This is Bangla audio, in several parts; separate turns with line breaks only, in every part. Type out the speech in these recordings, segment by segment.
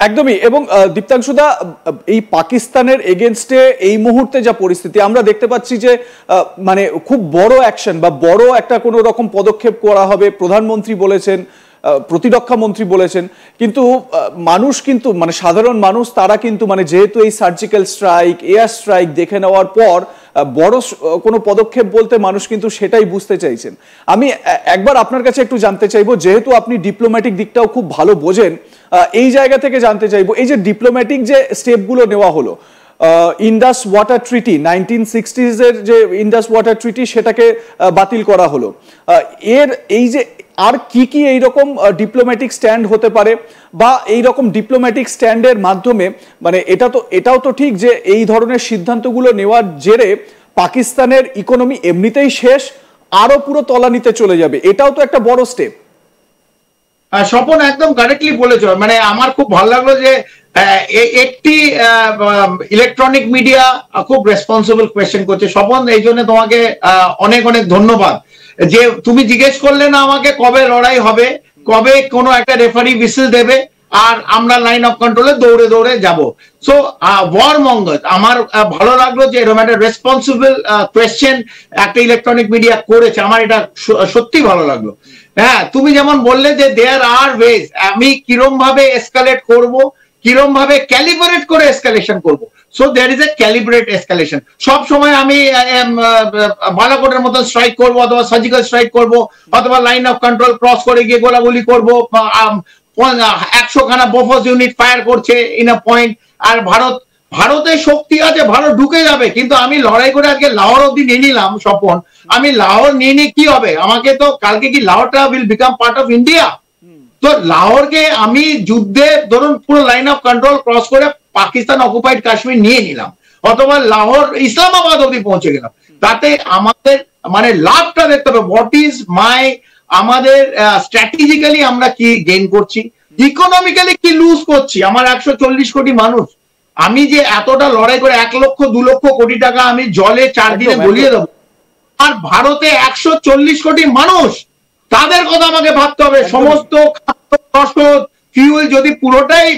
একদমই। এবং দীপ্তাংশুদা, এই পাকিস্তানের এগেনস্টে এই মুহূর্তে যা পরিস্থিতি আমরা দেখতে পাচ্ছি যে মানে খুব বড় অ্যাকশন বা বড় একটা কোনো রকম পদক্ষেপ করা হবে, প্রধানমন্ত্রী বলেছেন, প্রতিরক্ষা মন্ত্রী বলেছেন, কিন্তু মানুষ কিন্তু মানে সাধারণ মানুষ তারা কিন্তু মানে যেহেতু এই সার্জিক্যাল স্ট্রাইক, এয়ার স্ট্রাইক দেখে নেওয়ার পর বড় কোনো পদক্ষেপ বলতে মানুষ কিন্তু সেটাই বুঝতে চাইছেন। আমি একবার আপনার কাছে একটু জানতে চাইবো, যেহেতু আপনি ডিপ্লোম্যাটিক দিকটাও খুব ভালো বোঝেন, এই জায়গা থেকে জানতে চাইবো এই যে ডিপ্লোম্যাটিক যে স্টেপগুলো নেওয়া হলো, ইন্ডাস ওয়াটার ট্রিটি 1960s যে ইন্ডাস ওয়াটার ট্রিটি সেটাকে বাতিল করা হলো, এর এই যে আর কি কি এইরকম ডিপ্লোম্যাটিক স্ট্যান্ড হতে পারে, বা এই রকম ডিপ্লোম্যাটিক স্ট্যান্ডের মাধ্যমে মানে এটাও তো ঠিক যে এই ধরনের সিদ্ধান্তগুলো নেওয়ার জেরে পাকিস্তানের ইকোনমি এমনিতেই শেষ, আরো পুরো তলানিতে চলে যাবে, এটাও তো একটা বড় স্টেপ।
স্বপন একদম কারেক্টলি বলেছ। মানে আমার খুব ভালো লাগলো যে একটি ইলেকট্রনিক মিডিয়া খুব রেসপন্সিবল কোয়েশ্চেন করছে। স্বপন, এই জন্য তোমাকে অনেক অনেক ধন্যবাদ যে তুমি জিজ্ঞেস করলে না আমাকে কবে লড়াই হবে, কবে কোনো একটা রেফারি হুইসেল দেবে আর আমরা লাইন অফ কন্ট্রোলে দৌড়ে দৌড়ে যাব। সো ওয়ার মঙ্গল, আমার ভালো লাগলো যে এরকম একটা রেসপন্সিবল কোয়েশ্চেন একটা ইলেকট্রনিক মিডিয়া করেছে, আমার এটা সত্যি ভালো লাগলো। হ্যাঁ, তুমি যেমন বললে যে দেয়ার আর ওয়েজ, আমি কিরম ভাবে এসকালেট করব, কিরম ভাবে ক্যালিব্রেট করে এসকালেশন করব। So there is a calibrate escalation. সব সময় আমি বালাকোটের মতো স্ট্রাইক করব, অথবা সার্জিক্যাল স্ট্রাইক করব, অথবা লাইন অফ কন্ট্রোল ক্রস করে গিয়ে গোলাগুলি করব, 100 খানা বোফোর্স ইউনিট ফায়ার করছে ইন আ পয়েন্ট, আর ভারতের শক্তি আছে, ভারত ঢুকে যাবে। কিন্তু আমি লড়াই করে আজকে লাহোর অব্দি নিয়ে নিলাম স্বপন, আমি লাহোর নিয়ে কি হবে, আমাকে তো কালকে কি লাহোরটা will become part of India. তো লাহোরকে আমি যুদ্ধে ধরুন পুরো লাইন অফ কন্ট্রোল ক্রস করে পাকিস্তান অকুপাইড কাশ্মীর নিয়ে নিলাম, অথবা লাহোর ইসলামাবাদ অব্দি পৌঁছে গেলাম, তাতে আমাদের মানে লাভটা দেখতে হবে। হোয়াট ইজ আমাদের স্ট্র্যাটেজিক্যালি আমরা কি গেইন করছি, ইকোনমিক্যালি কি লুজ করছি। আমার 140 কোটি মানুষ, আমি যে এতটা লড়াই করে 1 লক্ষ 2 লক্ষ কোটি টাকা আমি জলে 4 দিনে গলিয়ে দেবো, আর ভারতে 140 কোটি মানুষ, তাদের কথা আমাকে ভাবতে হবে। সমস্ত রসদ ফিউল যদি পুরোটাই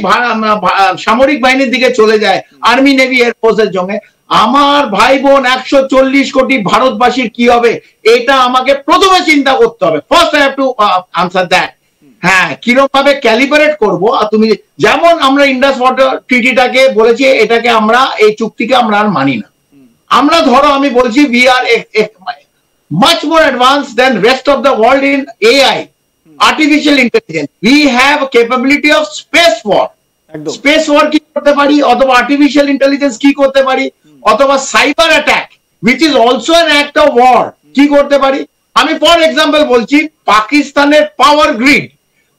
সামরিক বাহিনীর দিকে চলে যায়, আর্মি নেভি এয়ারফোর্সের জন্য, আমার ভাই বোন 140 কোটি ভারতবাসীর কি হবে, এটা আমাকে প্রথমে চিন্তা করতে হবে। First I have to answer that. হ্যাঁ, কিরকম ভাবে ক্যালিব্রেট করবো। আর তুমি যেমন আমরা ইন্ডাস ওয়াটার ট্রিটিটাকে বলেছি, এটাকে আমরা এই চুক্তিকে আমরা আর মানি না। আমরা ধরো আমি বলছি we are much more advanced than rest of the world in AI, artificial intelligence. We have a capability of space war. Space war কি করতে পারি, অথবা artificial intelligence কি করতে পারি, অথবা cyber attack which is also an act of war কি করতে পারি। আমি ফর এক্সাম্পল বলছি, পাকিস্তানের পাওয়ার গ্রিড,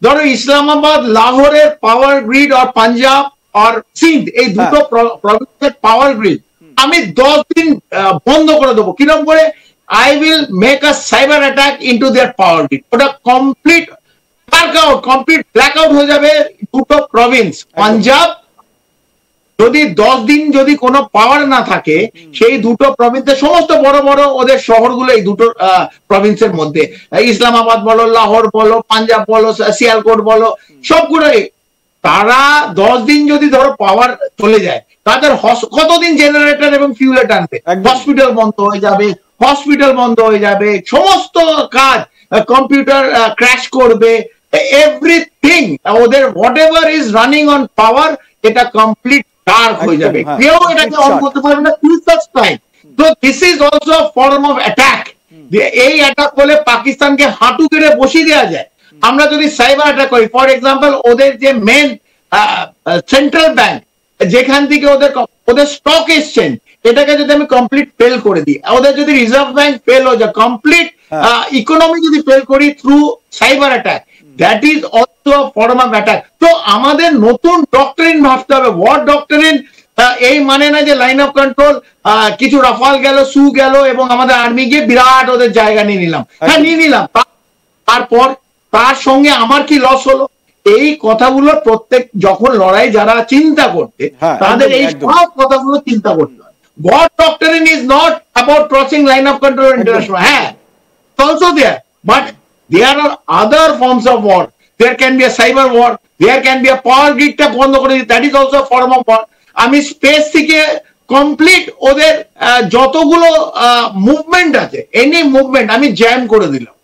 ধরো ইসলামাবাদ লাহোরের পাওয়ার গ্রিড, আর পাঞ্জাব আর সিন্ধ, এই দুটো প্রভিন্সের পাওয়ার গ্রিড আমি 10 দিন বন্ধ করে দেবো। কিরকম করে? I will make a cyber attack into their power grid. ওটা কমপ্লিট কমপ্লিট ব্ল্যাকআউট হয়ে যাবে দুটো প্রভিন্স। পাঞ্জাব যদি 10 দিন যদি কোনো পাওয়ার না থাকে, সেই দুটো প্রভিন্সের সমস্ত বড় বড় ওদের শহরগুলো এই দুটো প্রভিন্সের মধ্যে, ইসলামাবাদ বলো, লাহোর বলো, পাঞ্জাব বলো, সিয়ালকোট বলো, সবগুলোই, তারা 10 দিন যদি ধরো পাওয়ার চলে যায়, তাদের কতদিন জেনারেটর এবং ফিউলে টানবে? হসপিটাল বন্ধ হয়ে যাবে, সমস্ত কাজ, কম্পিউটার ক্র্যাশ করবে, এভরিথিং, ওদের what ever is running on পাওয়ার, এটা কমপ্লিট ডার্ক হয়ে যাবে, কেউ এটাকে অন করতে পারবে না। তো this is also form of attack. এই অ্যাটাক করলে পাকিস্তানকে হাঁটু কেড়ে বসিয়ে দেওয়া যায়। আমরা যদি সাইবার অ্যাটাক করি, ফর এক্সাম্পল ওদের যে মেন সেন্ট্রাল ব্যাংক, যেখান থেকে ওদের স্টক এক্সচেঞ্জ, এটাকে যদি আমি কমপ্লিট ফেল করে দিই, ওদের যদি রিজার্ভ ব্যাংক ফেল হয়ে যায়, কমপ্লিট ইকোনমি যদি ফেল করি through cyber attack, that is also form of attack. তো আমাদের নতুন ডক্টরিন ভাবতে হবে। হোয়াট ডক্টরিন? এই মানে না যে লাইন অফ কন্ট্রোল, কিছু রাফাল গেল, সু গেল, এবং আমাদের আর্মি গিয়ে বিরাট ওদের জায়গা নিয়ে নিলাম। হ্যাঁ, নিয়ে নিলাম, তারপর তার সঙ্গে আমার কি লস হলো? এই কথাগুলো প্রত্যেক যখন লড়াই যারা চিন্তা করতে, তাদের এই সব কথাগুলো চিন্তা করতে হয়। What doctrine is not about crossing line of control international. It's also there, but there are other forms of war. there can be a cyber war, there can be a power grid টা বন্ধ করে দিই, that is also a form of war. আমি স্পেস থেকে কমপ্লিট ওদের যতগুলো মুভমেন্ট আছে, এনি মুভমেন্ট আমি জ্যাম করে দিলাম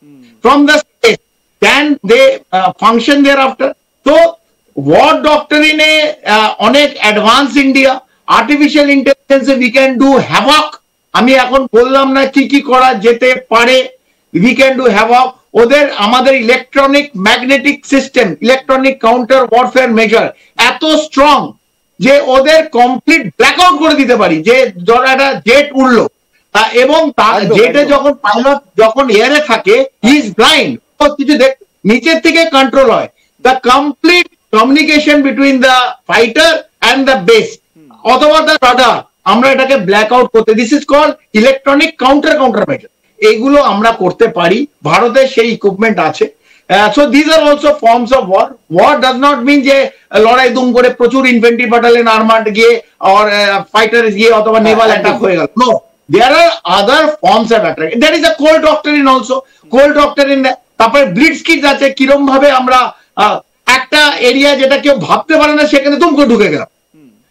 from the space. Can they function thereafter? So war doctrine অনেক অ্যাডভান্স ইন্ডিয়া, আর্টিফিশিয়াল ইন্টেলিজেন্সে we can do havoc. আমি এখন বললাম না কি কি করা যেতে পারে, we can do havoc. ওদের আমাদের electronic magnetic system, electronic counter warfare measure এত স্ট্রং যে ওদের কমপ্লিট ব্ল্যাকআউট করে দিতে পারি। যে ধর একটা জেট উড়লো এবং জেটে যখন পাইলট যখন এয়ারে থাকে, হি ইজ ব্লাইন্ড, কিছু নিচের থেকে কন্ট্রোল হয়। The complete communication between the fighter and the base অথবা দ্য রাডার, আমরা এটাকে ব্ল্যাক আউট করতে, this is called electronic counter measure. এইগুলো আমরা করতে পারি, ভারতে সেই ইকুইপমেন্ট আছে। So these are also forms of war. War does not mean যে লড়াই দুম করে প্রচুর ইনফেন্ট্রি ব্যাটালিয়ন আর্মার্ড গিয়ে or ফাইটার গিয়ে অথবা নেভাল অ্যাটাক হয়ে গেল। No, there are other forms of attack. There is a cold doctrine also. Cold doctrine, তারপরে ব্লিটজক্রিগ আছে, কিরম ভাবে আমরা একটা এরিয়া যেটা কেউ ভাবতে পারে না সেখানে দুম করে ঢুকে গেলাম।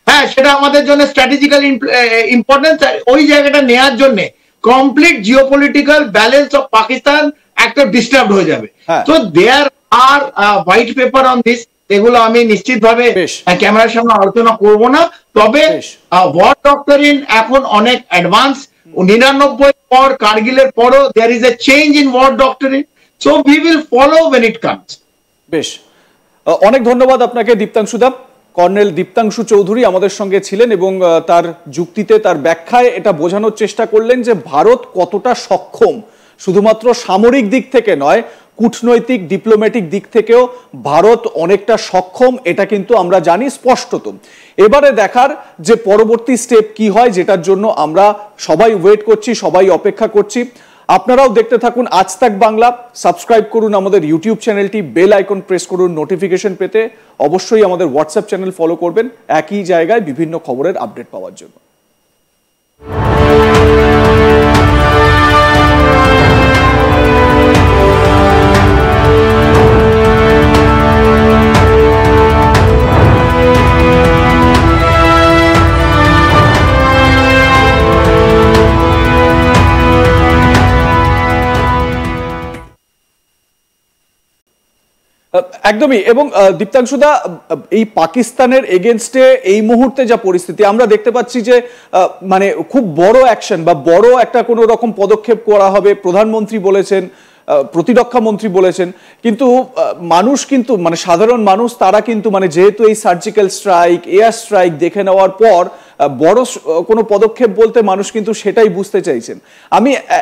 হ্যাঁ, সেটা আমাদের জন্য স্ট্র্যাটেজিক্যাল ইম্পর্টেন্স। ওই জায়গাটা নেওয়ার জন্য complete geopolitical balance of Pakistan একটা ডিস্টার্ব হয়ে যাবে। তো দেয়ার আর হোয়াইট পেপার অন দিস, এগুলো আমি নিশ্চিতভাবে ক্যামেরার সামনে আলোচনা করব না। তবে ওয়ার ডক্টরিন এখন অনেক অ্যাডভান্স। 99 পর কার্গিলের পরও there is a change in war doctrine, so we will follow when it comes.
বেশ, অনেক ধন্যবাদ আপনাকে দীপ্তাংশু দা। কর্নেল দীপ্তাংশু চৌধুরী আমাদের সঙ্গে ছিলেন এবং তার যুক্তিতে, তার ব্যাখ্যায় এটা বোঝানোর চেষ্টা করলেন যে ভারত কতটা সক্ষম, শুধুমাত্র সামরিক দিক থেকে নয়, কূটনৈতিক ডিপ্লোম্যাটিক দিক থেকেও ভারত অনেকটা সক্ষম, এটা কিন্তু আমরা জানি স্পষ্টত। এবারে দেখার যে পরবর্তী স্টেপ কি হয়, যেটার জন্য আমরা সবাই ওয়েট করছি, সবাই অপেক্ষা করছি। আপনারাও দেখতে থাকুন আজ তাক বাংলা, সাবস্ক্রাইব করুন আমাদের ইউটিউব চ্যানেলটি, বেল আইকন প্রেস করুন নোটিফিকেশন পেতে, অবশ্যই আমাদের হোয়াটসঅ্যাপ চ্যানেল ফলো করবেন একই জায়গায় বিভিন্ন খবরের আপডেট পাওয়ার জন্য। একদমই। এবং দীপ্তাংশুদা, এই পাকিস্তানের এগেনস্টে এই মুহূর্তে যা পরিস্থিতি আমরা দেখতে পাচ্ছি যে মানে খুব বড় অ্যাকশন বা বড় একটা কোনো রকম পদক্ষেপ করা হবে, প্রধানমন্ত্রী বলেছেন, প্রতিরক্ষা মন্ত্রী বলেছেন, কিন্তু মানুষ কিন্তু মানে সাধারণ মানুষ তারা কিন্তু মানে যেহেতু এই সার্জিক্যাল স্ট্রাইক, এয়ার স্ট্রাইক দেখে নেওয়ার পর বড় কোনো পদক্ষেপ বলতে মানুষ কিন্তু সেটাই বুঝতে চাইছেন। আমি